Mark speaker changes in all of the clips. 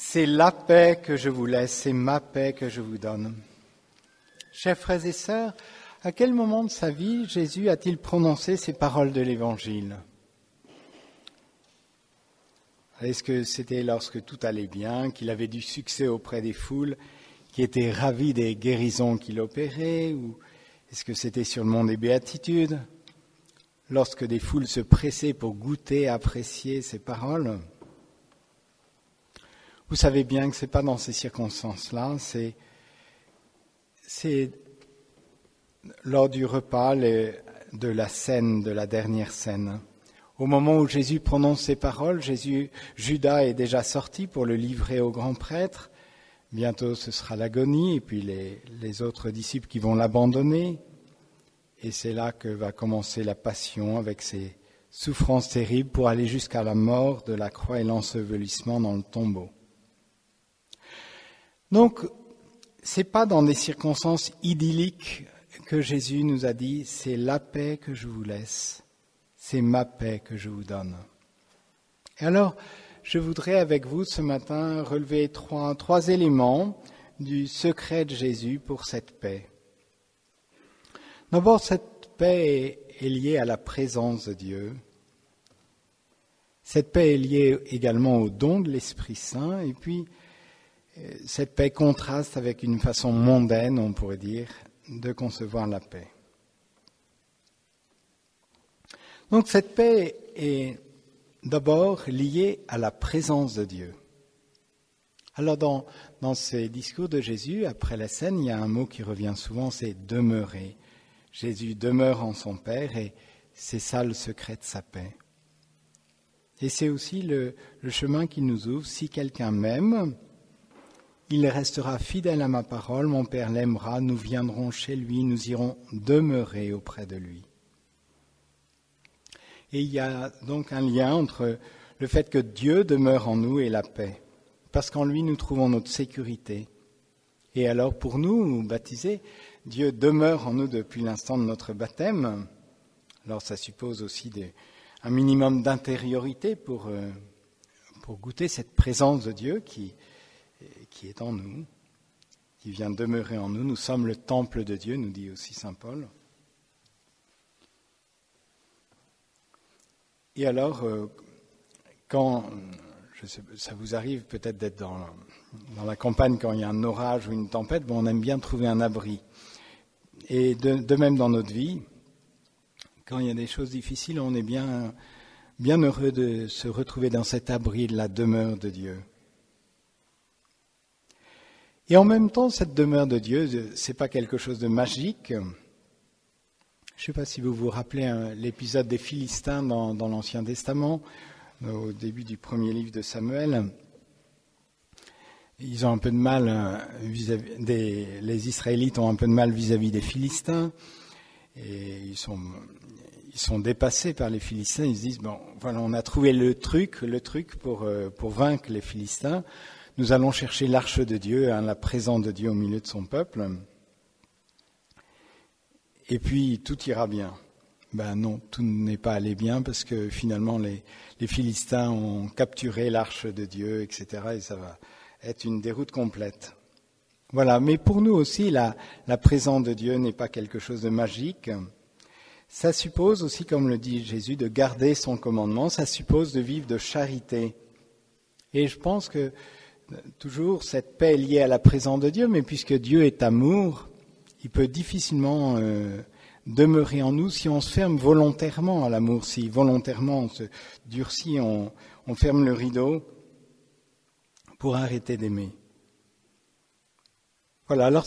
Speaker 1: C'est la paix que je vous laisse, c'est ma paix que je vous donne. Chers frères et sœurs, à quel moment de sa vie Jésus a-t-il prononcé ces paroles de l'Évangile ? Est-ce que c'était lorsque tout allait bien, qu'il avait du succès auprès des foules, qui étaient ravis des guérisons qu'il opérait, ou est-ce que c'était sur le mont des Béatitudes, lorsque des foules se pressaient pour goûter, apprécier ces paroles ? Vous savez bien que ce n'est pas dans ces circonstances-là, c'est lors du repas de la scène, de la dernière scène. Au moment où Jésus prononce ces paroles, Judas est déjà sorti pour le livrer au grand prêtre. Bientôt ce sera l'agonie et puis les autres disciples qui vont l'abandonner. Et c'est là que va commencer la passion avec ses souffrances terribles pour aller jusqu'à la mort de la croix et l'ensevelissement dans le tombeau. Donc, c'est pas dans des circonstances idylliques que Jésus nous a dit « c'est la paix que je vous laisse, c'est ma paix que je vous donne ». Et alors, je voudrais avec vous ce matin relever trois éléments du secret de Jésus pour cette paix. D'abord, cette paix est liée à la présence de Dieu. Cette paix est liée également au don de l'Esprit Saint et puis cette paix contraste avec une façon mondaine, on pourrait dire, de concevoir la paix. Donc cette paix est d'abord liée à la présence de Dieu. Alors dans ces discours de Jésus, après la scène, il y a un mot qui revient souvent, c'est « demeurer ». Jésus demeure en son Père et c'est ça le secret de sa paix. Et c'est aussi le chemin qu'il nous ouvre. Si quelqu'un m'aime, il restera fidèle à ma parole, mon Père l'aimera, nous viendrons chez lui, nous irons demeurer auprès de lui. Et il y a donc un lien entre le fait que Dieu demeure en nous et la paix, parce qu'en lui nous trouvons notre sécurité. Et alors pour nous, baptisés, Dieu demeure en nous depuis l'instant de notre baptême. Alors ça suppose aussi un minimum d'intériorité pour goûter cette présence de Dieu qui est en nous, qui vient demeurer en nous. Nous sommes le temple de Dieu, nous dit aussi saint Paul. Et alors, ça vous arrive peut-être d'être dans la campagne quand il y a un orage ou une tempête, on aime bien trouver un abri. Et de même dans notre vie, quand il y a des choses difficiles, on est bien heureux de se retrouver dans cet abri de la demeure de Dieu. Et en même temps, cette demeure de Dieu, c'est pas quelque chose de magique. Je ne sais pas si vous vous rappelez l'épisode des Philistins dans l'Ancien Testament, au début du premier livre de Samuel. Ils ont un peu de mal les Israélites ont un peu de mal vis-à-vis des Philistins et ils sont dépassés par les Philistins. Ils se disent bon, voilà, on a trouvé le truc pour vaincre les Philistins. Nous allons chercher l'arche de Dieu, la présence de Dieu au milieu de son peuple. Et puis tout ira bien. Ben non, tout n'est pas allé bien parce que finalement les Philistins ont capturé l'arche de Dieu, etc. Et ça va être une déroute complète. Voilà, mais pour nous aussi, la présence de Dieu n'est pas quelque chose de magique. Ça suppose aussi, comme le dit Jésus, de garder son commandement. Ça suppose de vivre de charité. Et je pense que toujours cette paix est liée à la présence de Dieu, mais puisque Dieu est amour, il peut difficilement demeurer en nous si on se ferme volontairement à l'amour, si volontairement on se durcit, on ferme le rideau pour arrêter d'aimer. Voilà, alors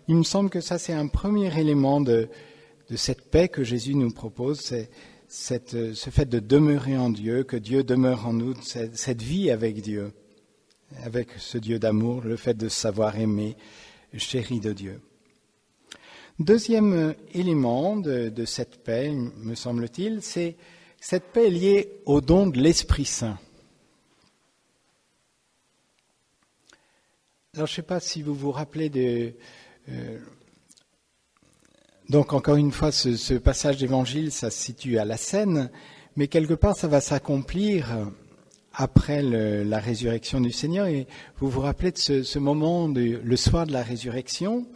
Speaker 1: il me semble que ça c'est un premier élément de cette paix que Jésus nous propose, c'est ce fait de demeurer en Dieu, que Dieu demeure en nous, cette vie avec Dieu, avec ce Dieu d'amour, le fait de savoir aimer, chéri de Dieu. Deuxième élément de cette paix, me semble-t-il, c'est cette paix liée au don de l'Esprit Saint. Alors, je ne sais pas si vous vous rappelez donc, encore une fois, ce passage d'évangile, ça se situe à la Seine, mais quelque part, ça va s'accomplir après la résurrection du Seigneur. Et vous vous rappelez de ce moment, le soir de la résurrection,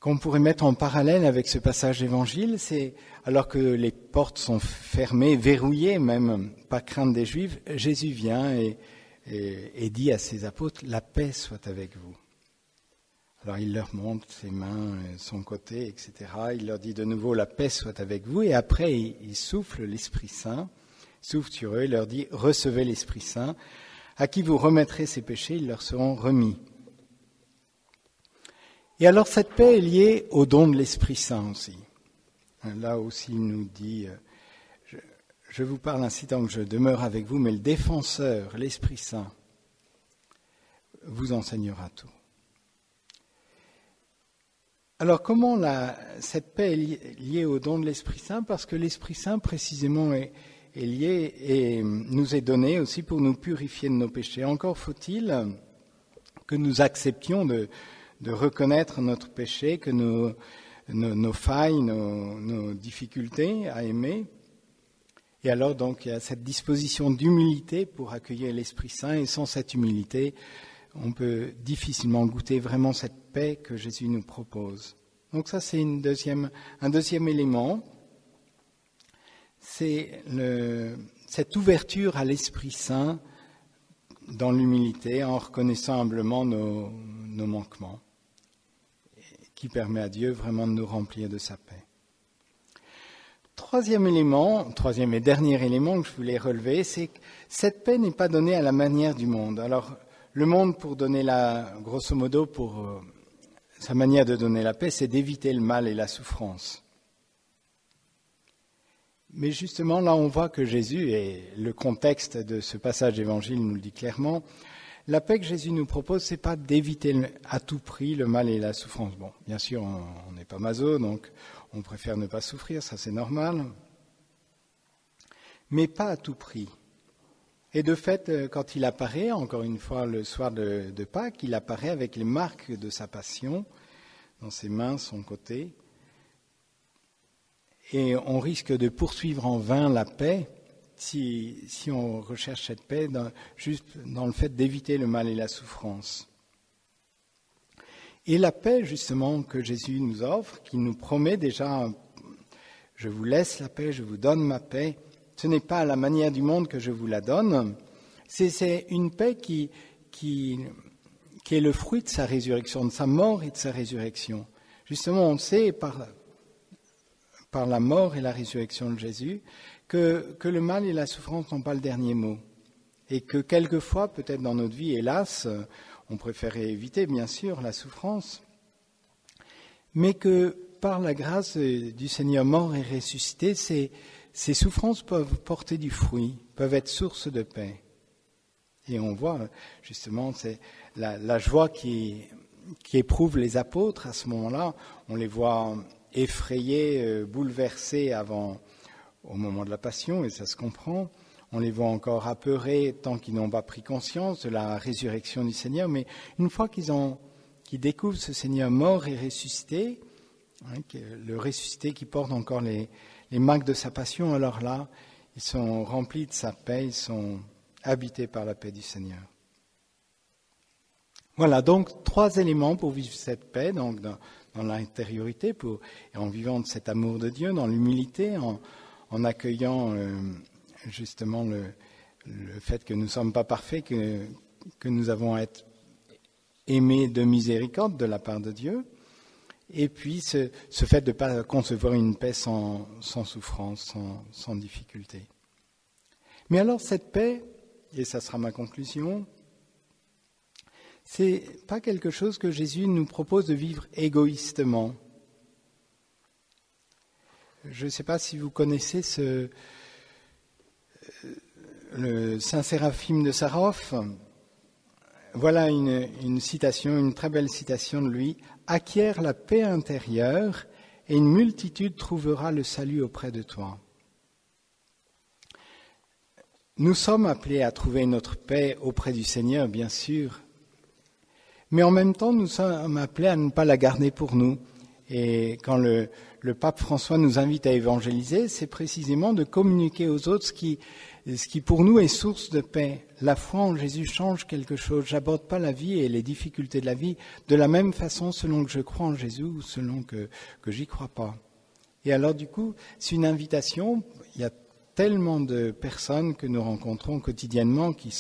Speaker 1: qu'on pourrait mettre en parallèle avec ce passage d'évangile. C'est alors que les portes sont fermées, verrouillées même, pas crainte des Juifs, Jésus vient et dit à ses apôtres, la paix soit avec vous. Alors il leur montre ses mains, son côté, etc. Il leur dit de nouveau, la paix soit avec vous. Et après, il souffle l'Esprit Saint, souffle sur eux, il leur dit, recevez l'Esprit Saint. À qui vous remettrez ces péchés, ils leur seront remis. Et alors cette paix est liée au don de l'Esprit Saint aussi. Là aussi il nous dit, je vous parle ainsi tant que je demeure avec vous, mais le défenseur, l'Esprit Saint, vous enseignera tout. Alors comment cette paix est liée au don de l'Esprit Saint? Parce que l'Esprit Saint précisément est lié et nous est donné aussi pour nous purifier de nos péchés. Encore faut-il que nous acceptions de reconnaître notre péché, que nos failles, nos difficultés à aimer. Et alors donc il y a cette disposition d'humilité pour accueillir l'Esprit Saint, et sans cette humilité, on peut difficilement goûter vraiment cette paix que Jésus nous propose. Donc ça c'est un deuxième élément, c'est cette ouverture à l'Esprit Saint dans l'humilité, en reconnaissant humblement nos manquements, qui permet à Dieu vraiment de nous remplir de sa paix. Troisième et dernier élément que je voulais relever, c'est que cette paix n'est pas donnée à la manière du monde. Alors, le monde, pour donner grosso modo, pour sa manière de donner la paix, c'est d'éviter le mal et la souffrance. Mais justement, là, on voit que Jésus, et le contexte de ce passage d'évangile nous le dit clairement, la paix que Jésus nous propose, c'est pas d'éviter à tout prix le mal et la souffrance. Bon, bien sûr, on n'est pas maso, donc on préfère ne pas souffrir, ça c'est normal. Mais pas à tout prix. Et de fait, quand il apparaît, encore une fois, le soir de Pâques, il apparaît avec les marques de sa passion, dans ses mains, son côté. Et on risque de poursuivre en vain la paix si on recherche cette paix juste dans le fait d'éviter le mal et la souffrance. Et la paix, justement, que Jésus nous offre, qu'il nous promet déjà, je vous laisse la paix, je vous donne ma paix, ce n'est pas à la manière du monde que je vous la donne, c'est une paix qui est le fruit de sa résurrection, de sa mort et de sa résurrection. Justement, on sait par la mort et la résurrection de Jésus que le mal et la souffrance n'ont pas le dernier mot. Et que quelquefois, peut-être dans notre vie, hélas, on préférait éviter, bien sûr, la souffrance, mais que par la grâce du Seigneur mort et ressuscité, ces souffrances peuvent porter du fruit, peuvent être source de paix. Et on voit, justement, c'est la joie qui éprouvent les apôtres à ce moment-là. On les voit effrayés, bouleversés au moment de la Passion, et ça se comprend. On les voit encore apeurés tant qu'ils n'ont pas pris conscience de la résurrection du Seigneur. Mais une fois qu'ils découvrent ce Seigneur mort et ressuscité, le ressuscité qui porte encore les marques de sa passion, alors là, ils sont remplis de sa paix, ils sont habités par la paix du Seigneur. Voilà, donc 3 éléments pour vivre cette paix, donc dans l'intériorité, et en vivant de cet amour de Dieu, dans l'humilité, en accueillant justement le fait que nous ne sommes pas parfaits, que nous avons à être aimés de miséricorde de la part de Dieu, et puis ce fait de ne pas concevoir une paix sans souffrance, sans difficulté. Mais alors cette paix, et ça sera ma conclusion, c'est pas quelque chose que Jésus nous propose de vivre égoïstement. Je ne sais pas si vous connaissez le Saint Séraphime de Sarov. Voilà une citation, une très belle citation de lui. « Acquiert la paix intérieure et une multitude trouvera le salut auprès de toi. » Nous sommes appelés à trouver notre paix auprès du Seigneur, bien sûr, mais en même temps, nous sommes appelés à ne pas la garder pour nous. Et quand le pape François nous invite à évangéliser, c'est précisément de communiquer aux autres ce Et ce qui pour nous est source de paix. La foi en Jésus change quelque chose. J'aborde pas la vie et les difficultés de la vie de la même façon selon que je crois en Jésus ou selon que j'y crois pas. Et alors du coup, c'est une invitation. Il y a tellement de personnes que nous rencontrons quotidiennement qui